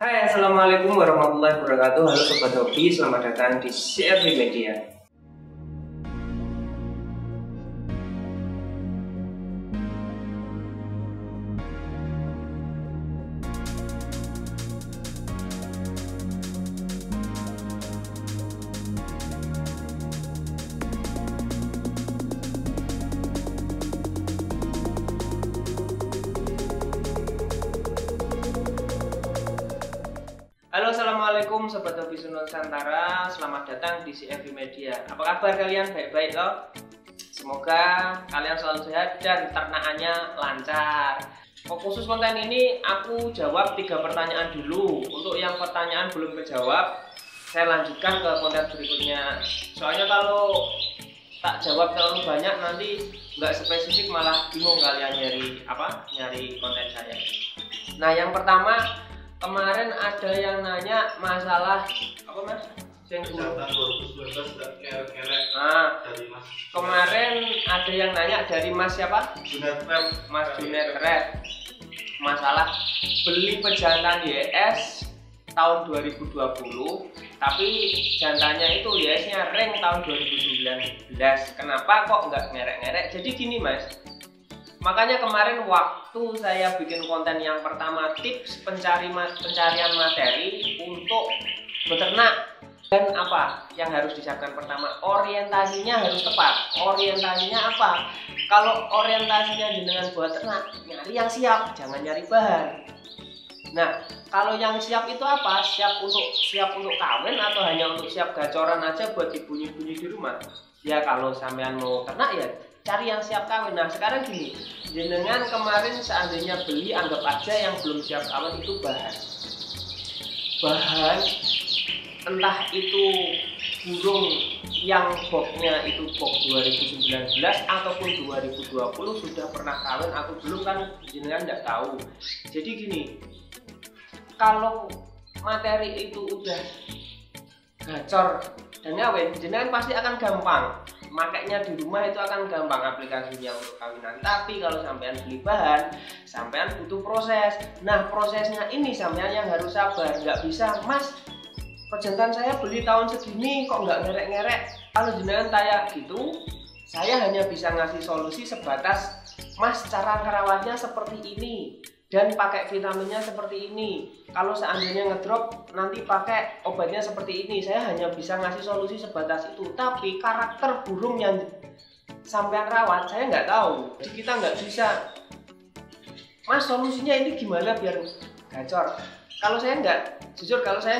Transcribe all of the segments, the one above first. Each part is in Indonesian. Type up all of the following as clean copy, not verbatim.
Hai, assalamualaikum warahmatullahi wabarakatuh. Halo Sobat Hobi, selamat datang di CFD Media. Halo, assalamualaikum Sobat Hobi Nusantara, selamat datang di CFD Media. Apa kabar kalian? Baik-baik loh. Semoga kalian selalu sehat dan ternakannya lancar. Khusus konten ini aku jawab 3 pertanyaan dulu. Untuk yang pertanyaan belum kejawab, saya lanjutkan ke konten berikutnya. Soalnya kalau tak jawab terlalu banyak nanti nggak spesifik, malah bingung kalian nyari konten saya. Nah, yang pertama, kemarin ada yang nanya masalah apa Mas? Yang kemarin ada yang nanya dari Mas siapa? Mas Junet Red. Masalah beli pejantan YS tahun 2020, tapi jantannya itu YS-nya ring tahun 2019. Kenapa kok nggak ngerek-ngerek? Jadi gini Mas, makanya kemarin waktu saya bikin konten yang pertama, tips pencarian materi untuk beternak, dan apa yang harus disiapkan pertama, orientasinya harus tepat. Orientasinya apa? Kalau orientasinya dengan buat ternak, nyari yang siap, jangan nyari bahan. Nah, kalau yang siap itu apa? Siap untuk kawin atau hanya untuk siap gacoran aja buat dibunyi-bunyi di rumah? Ya kalau sampean mau ternak ya cari yang siap kawin. Nah sekarang gini, jenengan kemarin seandainya beli, anggap aja yang belum siap kawin itu bahan entah itu burung yang boxnya itu box 2019 ataupun 2020 sudah pernah kawin atau belum, kan jenengan nggak tahu. Jadi gini, kalau materi itu udah gacor dan ngawin, jenengan pasti akan gampang makanya di rumah, itu akan gampang aplikasinya untuk kawinan. Tapi kalau sampean beli bahan, sampean butuh proses. Nah prosesnya ini sampean yang harus sabar. Nggak bisa, Mas pejantan saya beli tahun segini kok nggak ngerek-ngerek. Kalau jenengan tanya gitu, saya hanya bisa ngasih solusi sebatas, Mas cara ngerawatnya seperti ini dan pakai vitaminnya seperti ini. Kalau seandainya ngedrop nanti pakai obatnya seperti ini. Saya hanya bisa ngasih solusi sebatas itu. Tapi karakter burung yang sampean rawat saya nggak tahu. Jadi kita nggak bisa, Mas solusinya ini gimana biar gacor. Kalau saya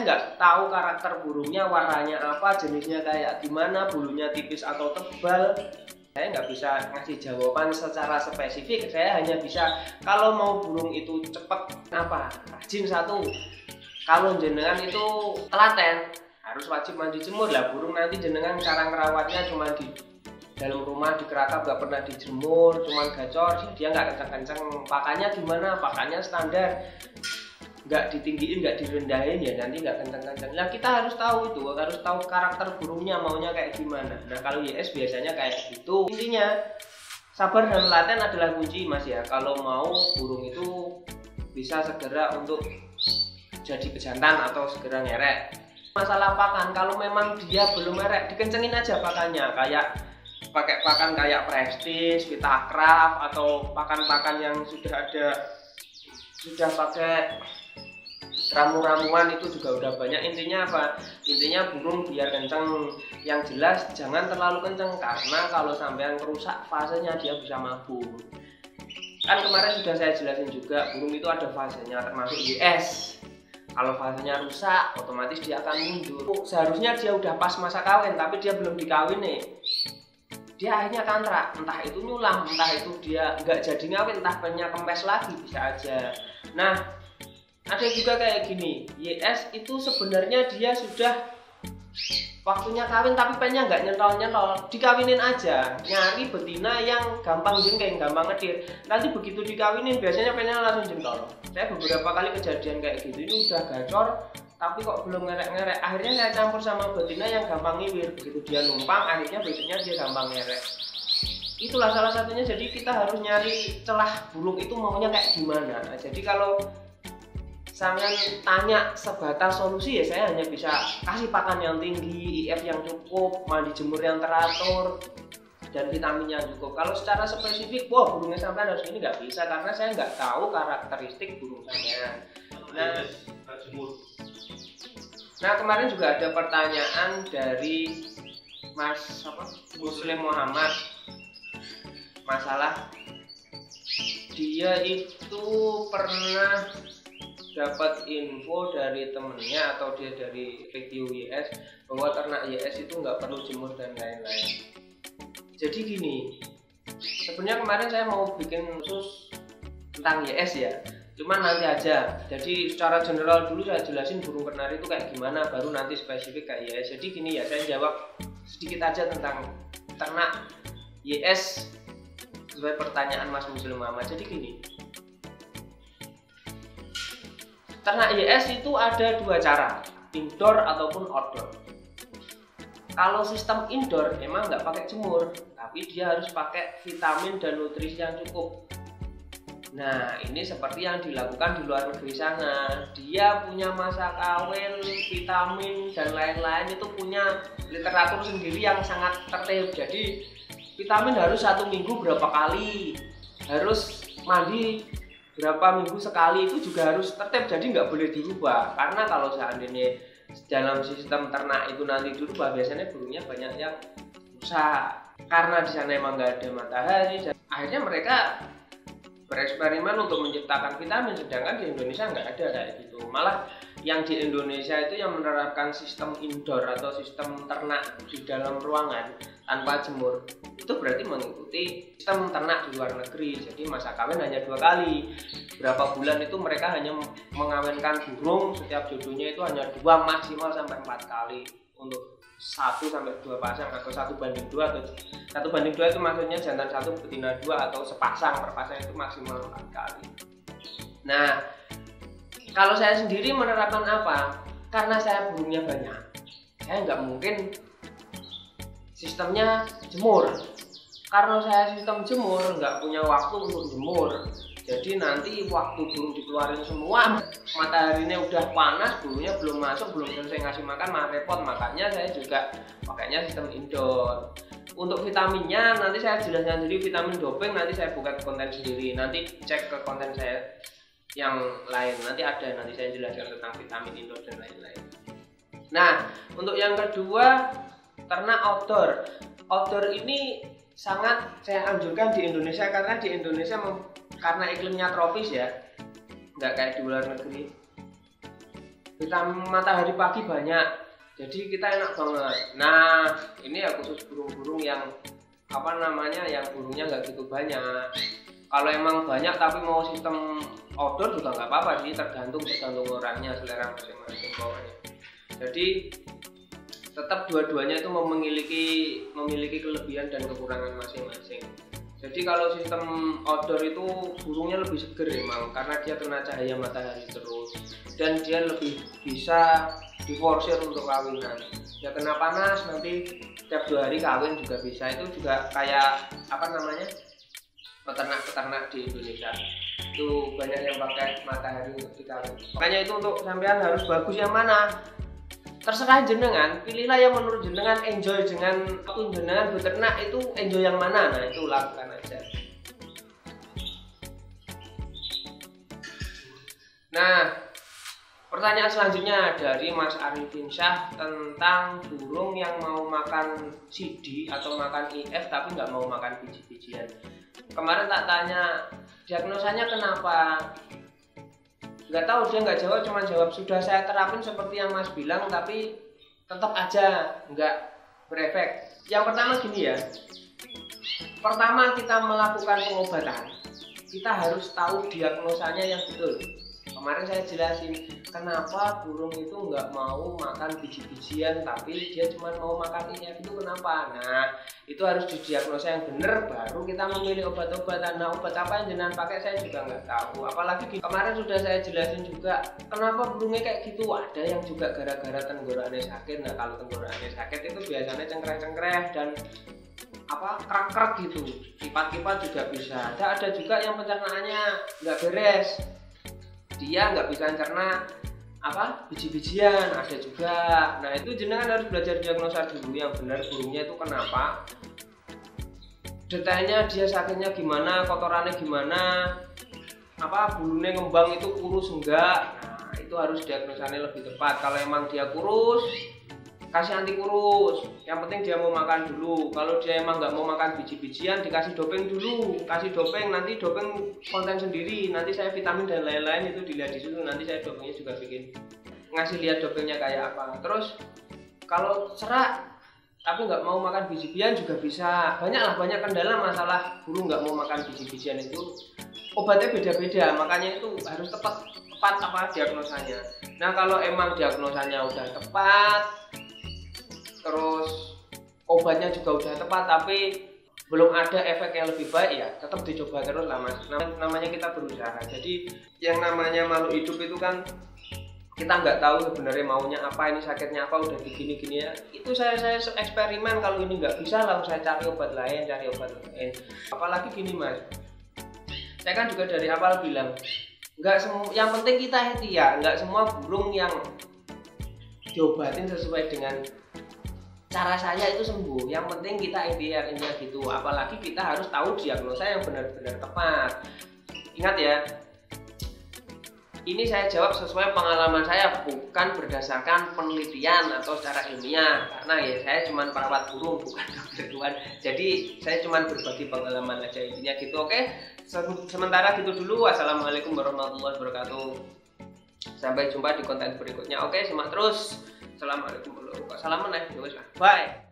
nggak tahu karakter burungnya, warnanya apa, jenisnya kayak gimana, bulunya tipis atau tebal, saya nggak bisa ngasih jawaban secara spesifik. Saya hanya bisa, kalau mau burung itu cepet rajin satu. Kalau jenengan itu telaten, harus wajib mandi jemur lah. Burung nanti jenengan cara ngerawatnya cuma di dalam rumah di kerakap, nggak pernah dijemur, cuma gacor, dia nggak kencang-kencang. Pakannya gimana? Pakannya standar, nggak ditinggiin, nggak direndahin, ya nanti nggak kencang-kencang. Nah kita harus tahu itu, harus tahu karakter burungnya maunya kayak gimana. Nah kalau YS biasanya kayak gitu. Intinya sabar dan laten adalah kunci Mas ya, kalau mau burung itu bisa segera untuk jadi pejantan atau segera ngerek. Masalah pakan, kalau memang dia belum ngerek, dikencengin aja pakannya, kayak pakai pakan kayak Prestige, Vitakraft, atau pakan-pakan yang sudah pakai ramu-ramuan, itu juga udah banyak. Intinya apa? Intinya burung biar kenceng, yang jelas jangan terlalu kenceng, karena kalau sampean merusak fasenya dia bisa mabuk. Kan kemarin sudah saya jelasin juga, burung itu ada fasenya, termasuk YS. Kalau fasenya rusak, otomatis dia akan mundur. Seharusnya dia udah pas masa kawin, tapi dia belum dikawin nih, dia akhirnya kontrak, entah itu nyulam, entah itu dia nggak jadi ngawin, entah pennya kempes lagi, bisa aja. Nah ada juga kayak gini, YS itu sebenarnya dia sudah waktunya kawin tapi pennya nggak nyentol-nyentol, dikawinin aja, nyari betina yang gampang jengking, gampang ngedir. Nanti begitu dikawinin biasanya pennya langsung jentol. Saya beberapa kali kejadian kayak gitu, ini udah gacor tapi kok belum ngerek-ngerek. Akhirnya saya campur sama betina yang gampang ngiwir, begitu dia numpang akhirnya betinanya dia gampang ngerek. Itulah salah satunya. Jadi kita harus nyari celah burung itu maunya kayak gimana. Nah, jadi kalau sampean tanya sebatas solusi ya saya hanya bisa kasih pakan yang tinggi, IF yang cukup, mandi jemur yang teratur, dan vitaminnya cukup. Kalau secara spesifik, wah burungnya sampean harus ini nggak bisa karena saya nggak tahu karakteristik burung sampean. Nah kemarin juga ada pertanyaan dari Mas Muslim Muhammad, masalah dia itu pernah dapat info dari temennya atau dia dari review YS bahwa ternak YS itu nggak perlu jemur dan lain-lain. Jadi gini, sebenarnya kemarin saya mau bikin khusus tentang YS ya, cuman nanti aja. Jadi secara general dulu saya jelasin burung kenari itu kayak gimana, baru nanti spesifik kayak YS. Jadi gini ya, saya jawab sedikit aja tentang ternak YS sesuai pertanyaan Mas Muslim Muhammad. Jadi gini, ternak YS itu ada dua cara, indoor ataupun outdoor. Kalau sistem indoor memang nggak pakai jemur, tapi dia harus pakai vitamin dan nutrisi yang cukup. Nah ini seperti yang dilakukan di luar negeri sana, dia punya masa kawin, vitamin dan lain-lain itu punya literatur sendiri yang sangat tertib. Jadi vitamin harus 1 minggu berapa kali, harus mandi berapa minggu sekali, itu juga harus tertib, jadi nggak boleh dirubah. Karena kalau seandainya dalam sistem ternak itu nanti dirubah, biasanya burungnya banyak yang rusak karena di sana emang nggak ada matahari, dan akhirnya mereka bereksperimen untuk menciptakan vitamin, sedangkan di Indonesia nggak ada kayak gitu. Malah yang di Indonesia itu yang menerapkan sistem indoor atau sistem ternak di dalam ruangan tanpa jemur, itu berarti mengikuti sistem ternak di luar negeri. Jadi masa kawin hanya 2 kali, berapa bulan itu mereka hanya mengawinkan burung, setiap jodohnya itu hanya 2 maksimal sampai 4 kali untuk 1 sampai 2 pasang, atau 1:2, atau 1:2 itu maksudnya jantan 1 betina 2, atau sepasang, per pasang itu maksimal 4 kali. Nah kalau saya sendiri menerapkan apa? Karena saya burungnya banyak, saya nggak mungkin sistemnya jemur. Karena saya sistem jemur nggak punya waktu untuk jemur, jadi nanti waktu burung dikeluarin semua, mataharinya udah panas, burungnya belum masuk, belum selesai ngasih makan, malah repot. Makanya saya juga pakainya sistem indoor. Untuk vitaminnya nanti saya jelaskan sendiri, vitamin doping nanti saya buka konten sendiri, nanti cek ke konten saya yang lain, nanti ada, nanti saya jelaskan tentang vitamin indoor dan lain-lain. Nah untuk yang kedua, ternak outdoor. Outdoor ini sangat saya anjurkan di Indonesia, karena di Indonesia karena iklimnya tropis ya, nggak kayak di luar negeri. Vitamin matahari pagi banyak, jadi kita enak banget. Nah ini ya khusus burung-burung yang yang burungnya nggak gitu banyak. Kalau emang banyak tapi mau sistem outdoor juga nggak apa-apa sih, tergantung orangnya, selera masing-masing pokoknya. Jadi tetap dua-duanya itu memiliki kelebihan dan kekurangan masing-masing. Jadi kalau sistem outdoor itu burungnya lebih seger emang, karena dia kena cahaya matahari terus, dan dia lebih bisa diforsir untuk kawinan. Ya kena panas nanti tiap 2 hari kawin juga bisa. Itu juga kayak peternak di Indonesia itu banyak yang pakai matahari untuk dikawin. Makanya itu untuk sampean harus bagus yang mana, terserah jenengan, pilihlah yang menurut jenengan enjoy dengan waktu jenengan beternak itu enjoy yang mana, nah itu lakukan aja. Nah pertanyaan selanjutnya dari Mas Arifin Syah tentang burung yang mau makan CD atau makan IF tapi nggak mau makan biji-bijian. Kemarin tak tanya diagnosanya kenapa, nggak tahu, dia nggak jawab, cuma jawab sudah saya terapin seperti yang Mas bilang tapi tetap aja nggak berefek. Yang pertama gini ya, pertama kita melakukan pengobatan kita harus tahu diagnosanya yang betul. Kemarin saya jelasin kenapa burung itu nggak mau makan biji-bijian tapi dia cuma mau makan IF, itu kenapa. Nah itu harus didiagnosa yang benar, baru kita memilih obat-obatan. Nah obat apa yang jenengan pakai saya juga nggak tahu, apalagi kemarin sudah saya jelasin juga kenapa burungnya kayak gitu. Ada yang juga gara-gara tenggorokannya sakit. Nah kalau tenggorokannya sakit itu biasanya cengkreh-cengkreh dan kerak-kerak gitu, kipat-kipat juga bisa. Ada juga yang pencernaannya nggak beres, dia nggak bisa karena biji-bijian ada juga. Nah itu jenengan harus belajar diagnosa dulu yang benar burungnya itu kenapa, detailnya dia sakitnya gimana, kotorannya gimana, bulunya ngembang itu kurus enggak. Nah itu harus diagnosanya lebih tepat. Kalau emang dia kurus, kasih anti kurus, yang penting dia mau makan dulu. Kalau dia emang nggak mau makan biji-bijian, dikasih doping dulu. Kasih doping, nanti doping konten sendiri, nanti saya vitamin dan lain-lain itu dilihat di situ. Nanti saya dopingnya juga bikin, ngasih lihat dopingnya kayak apa. Terus kalau serak tapi nggak mau makan biji-bijian juga bisa. Banyak kendala masalah burung nggak mau makan biji-bijian itu. Obatnya beda-beda, makanya itu harus tepat diagnosanya. Nah kalau emang diagnosanya udah tepat, terus obatnya juga udah tepat, tapi belum ada efek yang lebih baik, ya tetap dicoba terus lah mas. Namanya kita berusaha. Jadi yang namanya makhluk hidup itu kan kita nggak tahu sebenarnya maunya apa, ini sakitnya apa, udah begini-gini ya. Itu saya eksperimen, kalau ini nggak bisa langsung saya cari obat lain. Apalagi gini mas, saya kan juga dari awal bilang nggak semua, yang penting kita ikhtiar. Nggak semua burung yang diobatin sesuai dengan cara saya itu sembuh. Yang penting kita ikhtiar, intinya gitu. Apalagi kita harus tahu diagnosa yang benar-benar tepat. Ingat ya, ini saya jawab sesuai pengalaman saya, bukan berdasarkan penelitian atau secara ilmiah. Karena ya saya cuma perawat burung, bukan dokter hewan. Jadi saya cuma berbagi pengalaman aja, intinya gitu. Oke, sementara gitu dulu. Wassalamualaikum warahmatullahi wabarakatuh. Sampai jumpa di konten berikutnya. Oke, semangat terus. Assalamualaikum warahmatullahi wabarakatuh. Bye.